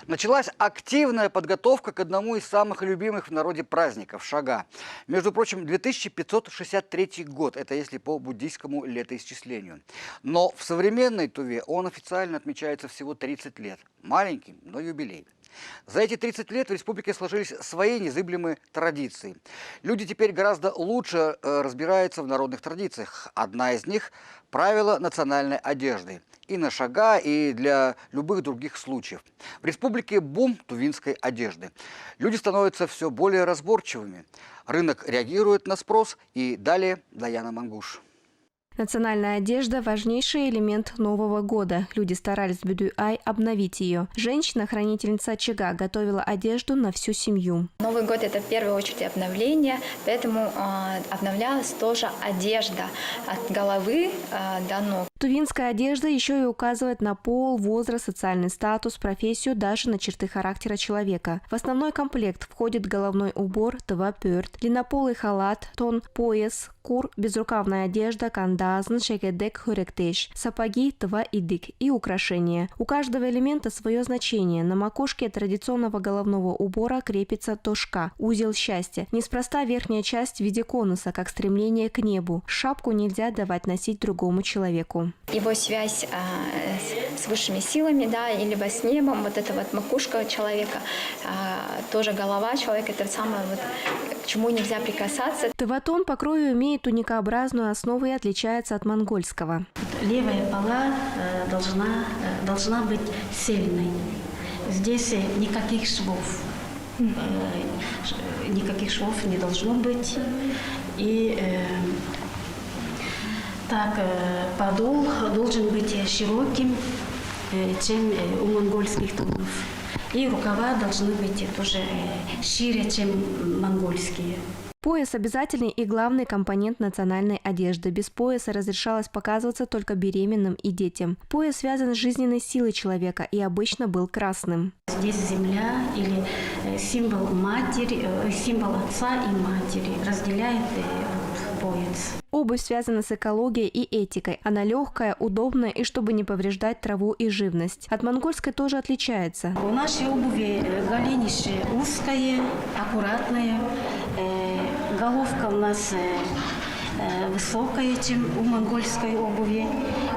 Началась активная подготовка к одному из самых любимых в народе праздников – Шага. Между прочим, 2563 год – это если по буддийскому летоисчислению. Но в современной Туве он официально отмечается всего 30 лет. Маленький, но юбилей. За эти 30 лет в республике сложились свои незыблемые традиции. Люди теперь гораздо лучше разбираются в народных традициях. Одна из них – правила национальной одежды. И на Шага, и для любых других случаев. В республике бум тувинской одежды. Люди становятся все более разборчивыми. Рынок реагирует на спрос. И далее Даяна Мангуш. Национальная одежда – важнейший элемент Нового года. Люди старались в Бедуй-Ай обновить ее. Женщина-хранительница очага готовила одежду на всю семью. Новый год – это в первую очередь обновление, поэтому обновлялась тоже одежда от головы до ног. Тувинская одежда еще и указывает на пол, возраст, социальный статус, профессию, даже на черты характера человека. В основной комплект входит головной убор, твапёрт, длиннополый халат, тон, пояс, кур, безрукавная одежда, кандазн, шекедек, хуректеш, сапоги, тва и дик и украшения. У каждого элемента свое значение. На макушке традиционного головного убора крепится тошка, узел счастья. Неспроста верхняя часть в виде конуса, как стремление к небу. Шапку нельзя давать носить другому человеку. Его связь с высшими силами, да, или с небом, вот эта вот макушка человека, тоже голова человека, это самое, вот, к чему нельзя прикасаться. Тватон по крою имеет туникообразную основу и отличается от монгольского. Левая пола должна быть сильной. Здесь никаких швов. Никаких швов не должно быть. И подол должен быть широким, чем у монгольских тунов. И рукава должны быть тоже шире, чем монгольские. Пояс – обязательный и главный компонент национальной одежды. Без пояса разрешалось показываться только беременным и детям. Пояс связан с жизненной силой человека и обычно был красным. Здесь земля или символ матери, символ отца и матери разделяет пояс. Обувь связана с экологией и этикой. Она легкая, удобная и чтобы не повреждать траву и живность. От монгольской тоже отличается. У нашей обуви голенище узкое, аккуратное. Головка у нас высокая, чем у монгольской обуви.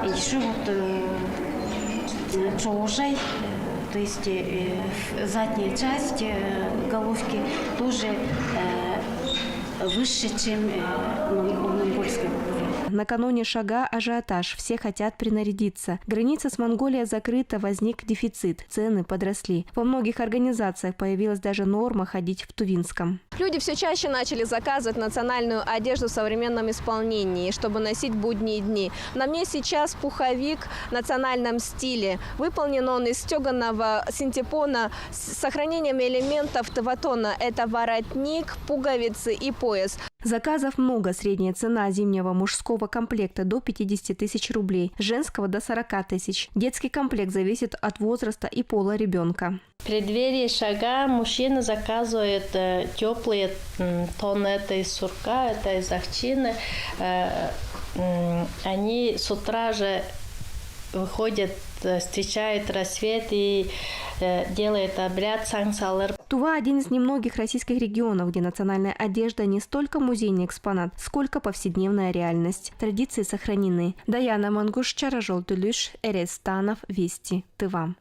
Еще вот чожей, то есть задняя часть головки тоже выше, чем у монгольской обуви. Накануне Шага ажиотаж. Все хотят принарядиться. Граница с Монголией закрыта, возник дефицит. Цены подросли. Во многих организациях появилась даже норма ходить в тувинском. Люди все чаще начали заказывать национальную одежду в современном исполнении, чтобы носить будние дни. На мне сейчас пуховик в национальном стиле. Выполнен он из стеганого синтепона с сохранением элементов тватона. Это воротник, пуговицы и пояс. Заказов много. Средняя цена зимнего мужского комплекта до 50 тысяч рублей, женского до 40 тысяч. Детский комплект зависит от возраста и пола ребенка. В преддверии Шага мужчина заказывает теплые тоны, это из сурка, это из овчины. Они с утра же выходят, встречают рассвет и делают обряд Сангсалыр. Тува – один из немногих российских регионов, где национальная одежда не столько музейный экспонат, сколько повседневная реальность. Традиции сохранены. Даяна Мангуш, Чаражол Тулюш, Эрес Станов, Вести, Тыва.